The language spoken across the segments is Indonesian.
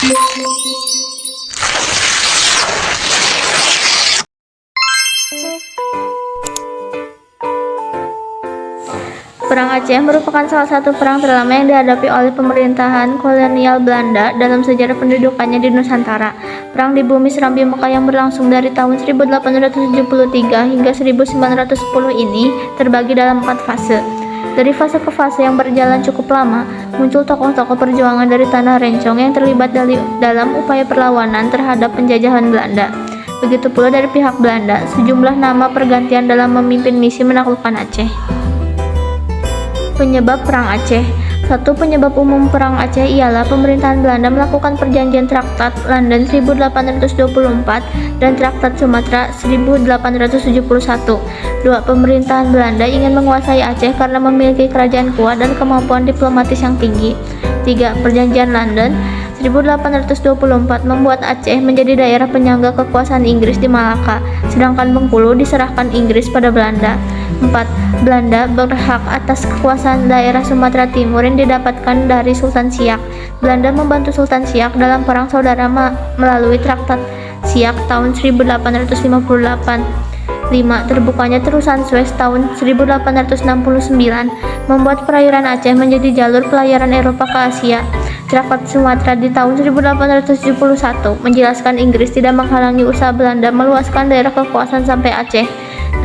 Perang Aceh merupakan salah satu perang terlama yang dihadapi oleh pemerintahan kolonial Belanda dalam sejarah pendudukannya di Nusantara. Perang di Bumi Serambi Mekah yang berlangsung dari tahun 1873 hingga 1910 ini terbagi dalam 4 fase. Dari fase ke fase yang berjalan cukup lama, muncul tokoh-tokoh perjuangan dari Tanah Rencong yang terlibat dalam upaya perlawanan terhadap penjajahan Belanda. Begitu pula dari pihak Belanda, sejumlah nama pergantian dalam memimpin misi menaklukkan Aceh. Penyebab Perang Aceh. Satu penyebab umum Perang Aceh ialah pemerintahan Belanda melakukan perjanjian Traktat London 1824 dan Traktat Sumatera 1871. Dua, pemerintahan Belanda ingin menguasai Aceh karena memiliki kerajaan kuat dan kemampuan diplomatis yang tinggi. 3. Perjanjian London 1824 membuat Aceh menjadi daerah penyangga kekuasaan Inggris di Malaka, sedangkan Bengkulu diserahkan Inggris pada Belanda. 4. Belanda berhak atas kekuasaan daerah Sumatera Timur yang didapatkan dari Sultan Siak. Belanda membantu Sultan Siak dalam perang saudara melalui Traktat Siak tahun 1858. 5. Terbukanya terusan Suez tahun 1869 membuat perairan Aceh menjadi jalur pelayaran Eropa ke Asia. Traktat Sumatera di tahun 1871 menjelaskan Inggris tidak menghalangi usaha Belanda meluaskan daerah kekuasaan sampai Aceh.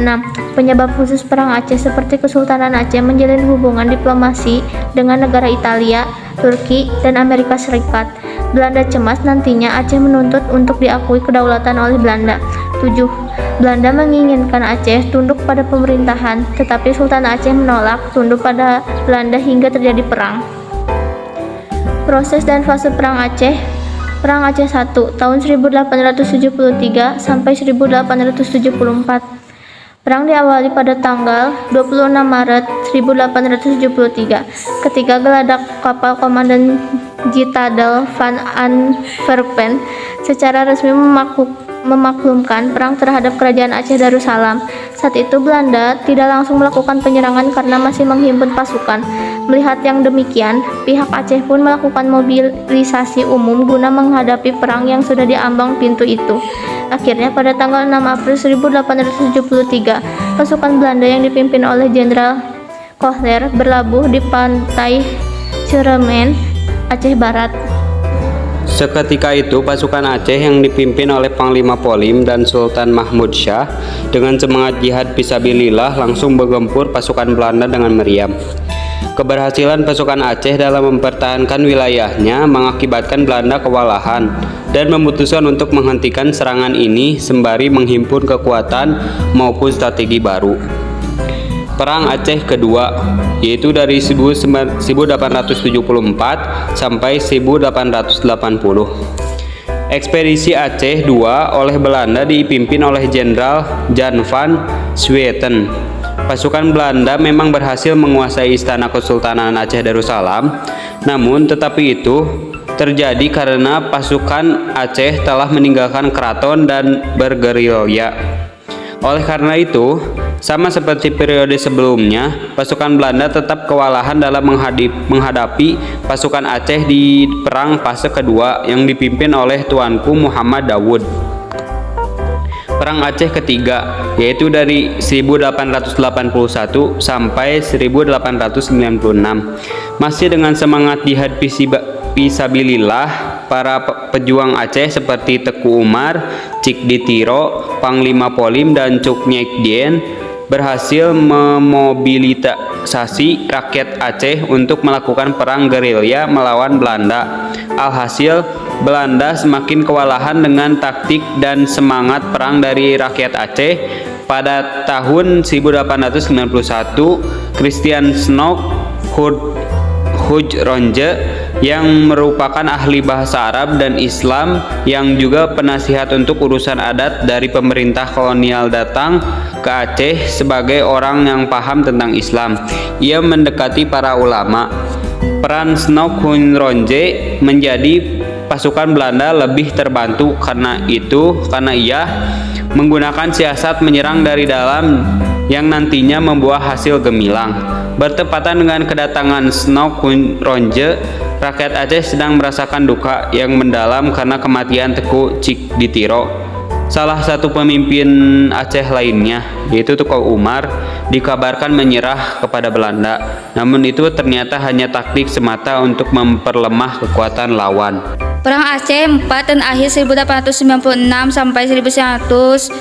6. Penyebab khusus Perang Aceh seperti Kesultanan Aceh menjalin hubungan diplomasi dengan negara Italia, Turki, dan Amerika Serikat. Belanda cemas nantinya Aceh menuntut untuk diakui kedaulatan oleh Belanda. 7. Belanda menginginkan Aceh tunduk pada pemerintahan, tetapi Sultan Aceh menolak tunduk pada Belanda hingga terjadi perang. Proses dan fase Perang Aceh. Perang Aceh I tahun 1873 sampai 1874. Perang diawali pada tanggal 26 Maret 1873 ketika geladak kapal Komandan Citadel van Antwerpen secara resmi memaklumkan perang terhadap kerajaan Aceh Darussalam. Saat itu Belanda tidak langsung melakukan penyerangan karena masih menghimpun pasukan. Melihat yang demikian, pihak Aceh pun melakukan mobilisasi umum guna menghadapi perang yang sudah diambang pintu itu. Akhirnya pada tanggal 6 April 1873, pasukan Belanda yang dipimpin oleh Jenderal Kohler berlabuh di pantai Ciremen, Aceh Barat. Seketika itu pasukan Aceh yang dipimpin oleh Panglima Polim dan Sultan Mahmud Syah dengan semangat jihad fisabilillah langsung menggempur pasukan Belanda dengan meriam. Keberhasilan pasukan Aceh dalam mempertahankan wilayahnya mengakibatkan Belanda kewalahan dan memutuskan untuk menghentikan serangan ini sembari menghimpun kekuatan maupun strategi baru. Perang Aceh kedua, yaitu dari 1874 sampai 1880. Ekspedisi Aceh II oleh Belanda dipimpin oleh Jenderal Jan van Swieten. Pasukan Belanda memang berhasil menguasai istana Kesultanan Aceh Darussalam, namun tetapi itu terjadi karena pasukan Aceh telah meninggalkan keraton dan bergerilya. Oleh karena itu, sama seperti periode sebelumnya, pasukan Belanda tetap kewalahan dalam menghadapi pasukan Aceh di perang fase kedua yang dipimpin oleh Tuanku Muhammad Daud. Perang Aceh ketiga, yaitu dari 1881 sampai 1896. Masih dengan semangat jihad fisabilillah, para pejuang Aceh seperti Teku Umar, Cik Ditiro, Panglima Polim, dan Cuk Nyek Dien berhasil memobilisasi rakyat Aceh untuk melakukan perang gerilya melawan Belanda. Alhasil, Belanda semakin kewalahan dengan taktik dan semangat perang dari rakyat Aceh. Pada tahun 1891, Christian Snoek Hujronje yang merupakan ahli bahasa Arab dan Islam yang juga penasihat untuk urusan adat dari pemerintah kolonial datang ke Aceh sebagai orang yang paham tentang Islam. Ia mendekati para ulama. Peran Snoek Hujronje menjadi pasukan Belanda lebih terbantu karena ia menggunakan siasat menyerang dari dalam yang nantinya membuah hasil gemilang. Bertepatan dengan kedatangan Snow Ronje, rakyat Aceh sedang merasakan duka yang mendalam karena kematian Teku Cikditiro. Salah satu pemimpin Aceh lainnya, yaitu Teku Umar, dikabarkan menyerah kepada Belanda. Namun itu ternyata hanya taktik semata untuk memperlemah kekuatan lawan. Perang Aceh 4 dan akhir 1896 sampai 1910.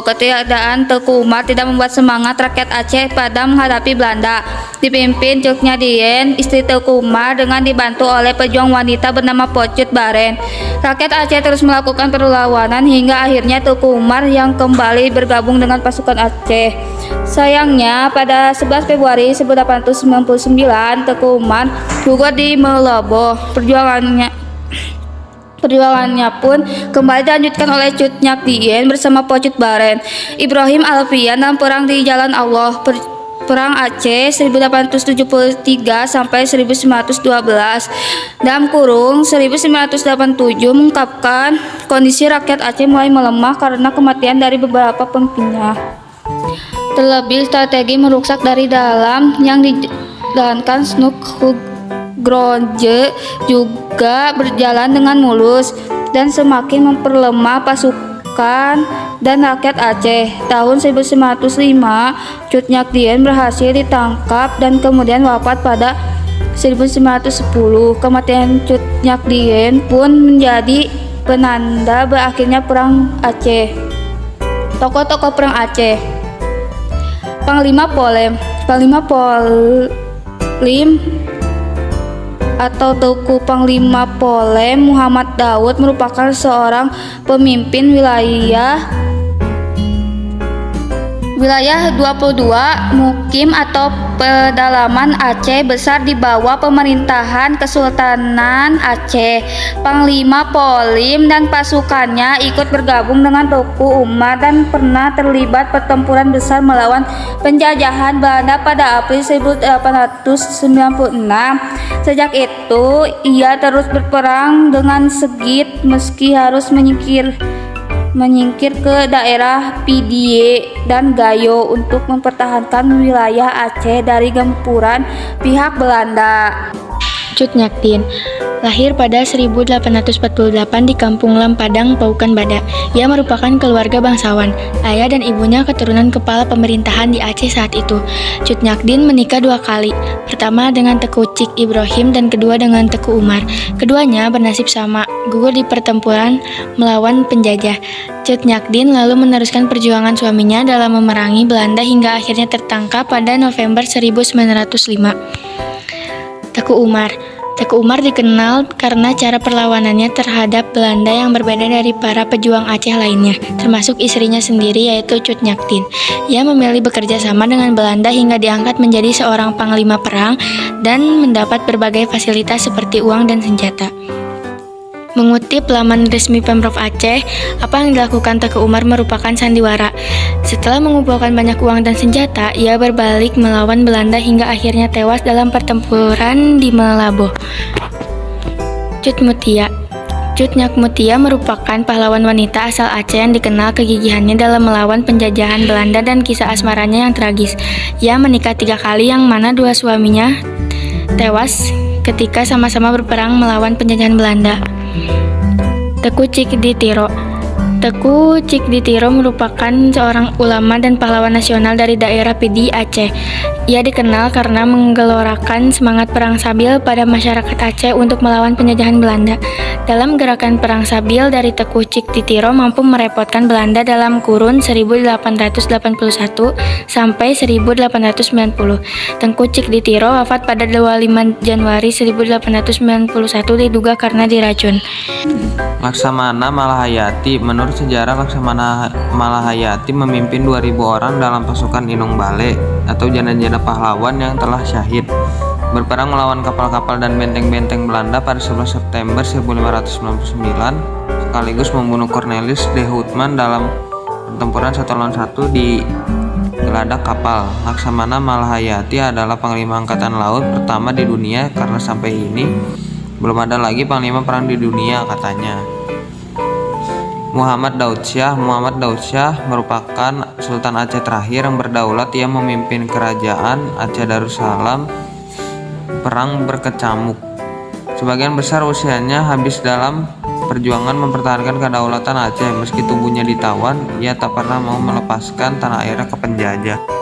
Ketiadaan Teku Umar tidak membuat semangat rakyat Aceh pada menghadapi Belanda. Dipimpin Cuk Nyadien, istri Teku Umar, dengan dibantu oleh pejuang wanita bernama Pocut Baren. Rakyat Aceh terus melakukan perlawanan hingga akhirnya Teku Umar yang kembali bergabung dengan pasukan Aceh. Sayangnya pada 11 Februari 1899 Teku Umar gugur di Melobo. Perjuangannya pun kembali dilanjutkan oleh Cut Nyak Dien bersama Pocut Baren. Ibrahim Alfian dalam Perang di Jalan Allah, Perang Aceh 1873 sampai 1912 dalam kurung 1987 mengungkapkan kondisi rakyat Aceh mulai melemah karena kematian dari beberapa pemimpinnya. Terlebih strategi merusak dari dalam yang dijalankan Snow Ronje juga berjalan dengan mulus dan semakin memperlemah pasukan dan rakyat Aceh. Tahun 1905, Cut Nyak Dien berhasil ditangkap dan kemudian wafat pada 1910. Kematian Cut Nyak Dien pun menjadi penanda berakhirnya Perang Aceh. Tokoh-tokoh Perang Aceh. Panglima Polem atau Teku Panglima Polem Muhammad Daud merupakan seorang pemimpin wilayah 22 Mukim atau pedalaman Aceh besar di bawah pemerintahan Kesultanan Aceh. Panglima Polem dan pasukannya ikut bergabung dengan Teku Umar dan pernah terlibat pertempuran besar melawan penjajahan Belanda pada April 1896. Sejak itu, ia terus berperang dengan Segit meski harus menyingkir ke daerah Pidie dan Gayo untuk mempertahankan wilayah Aceh dari gempuran pihak Belanda. Cut Nyak Dien lahir pada 1848 di Kampung Lam Padang, Paukan Bada. Ia merupakan keluarga bangsawan. Ayah dan ibunya keturunan kepala pemerintahan di Aceh saat itu. Cut Nyak Dien menikah 2 kali. Pertama dengan Teku Cik Ibrahim dan kedua dengan Teku Umar. Keduanya bernasib sama, gugur di pertempuran melawan penjajah. Cut Nyak Dien lalu meneruskan perjuangan suaminya dalam memerangi Belanda hingga akhirnya tertangkap pada November 1905. Teku Umar dikenal karena cara perlawanannya terhadap Belanda yang berbeda dari para pejuang Aceh lainnya, termasuk istrinya sendiri yaitu Cut Nyak Dien. Ia memilih bekerja sama dengan Belanda hingga diangkat menjadi seorang panglima perang dan mendapat berbagai fasilitas seperti uang dan senjata. Mengutip laman resmi Pemprov Aceh, apa yang dilakukan Teku Umar merupakan sandiwara. Setelah mengumpulkan banyak uang dan senjata, ia berbalik melawan Belanda hingga akhirnya tewas dalam pertempuran di Malabo. Cut Nyak Mutia merupakan pahlawan wanita asal Aceh yang dikenal kegigihannya dalam melawan penjajahan Belanda dan kisah asmaranya yang tragis. Ia menikah 3 kali yang mana 2 suaminya tewas ketika sama-sama berperang melawan penjajahan Belanda. Teku Cikditiro merupakan seorang ulama dan pahlawan nasional dari daerah Pidi, Aceh. Ia dikenal karena menggelorakan semangat perang sabil pada masyarakat Aceh untuk melawan penjajahan Belanda. Dalam gerakan perang sabil dari Teku Cikditiro mampu merepotkan Belanda dalam kurun 1881 sampai 1890. Teku Cikditiro wafat pada 25 Januari 1891 diduga karena diracun. Laksamana Malahayati. Menurut sejarah, Laksamana Malahayati memimpin 2000 orang dalam pasukan Inung Bale atau janda-janda pahlawan yang telah syahid berperang melawan kapal-kapal dan benteng-benteng Belanda pada 11 September 1599 sekaligus membunuh Cornelis de Houtman dalam pertempuran 1 lawan 1 di geladak kapal. Laksamana Malahayati adalah Panglima Angkatan Laut pertama di dunia karena sampai ini belum ada lagi panglima perang di dunia katanya. Muhammad Daud Syah merupakan Sultan Aceh terakhir yang berdaulat. Ia memimpin kerajaan Aceh Darussalam perang berkecamuk. Sebagian besar usianya habis dalam perjuangan mempertahankan kedaulatan Aceh. Meski tubuhnya ditawan, ia tak pernah mau melepaskan tanah airnya ke penjajah.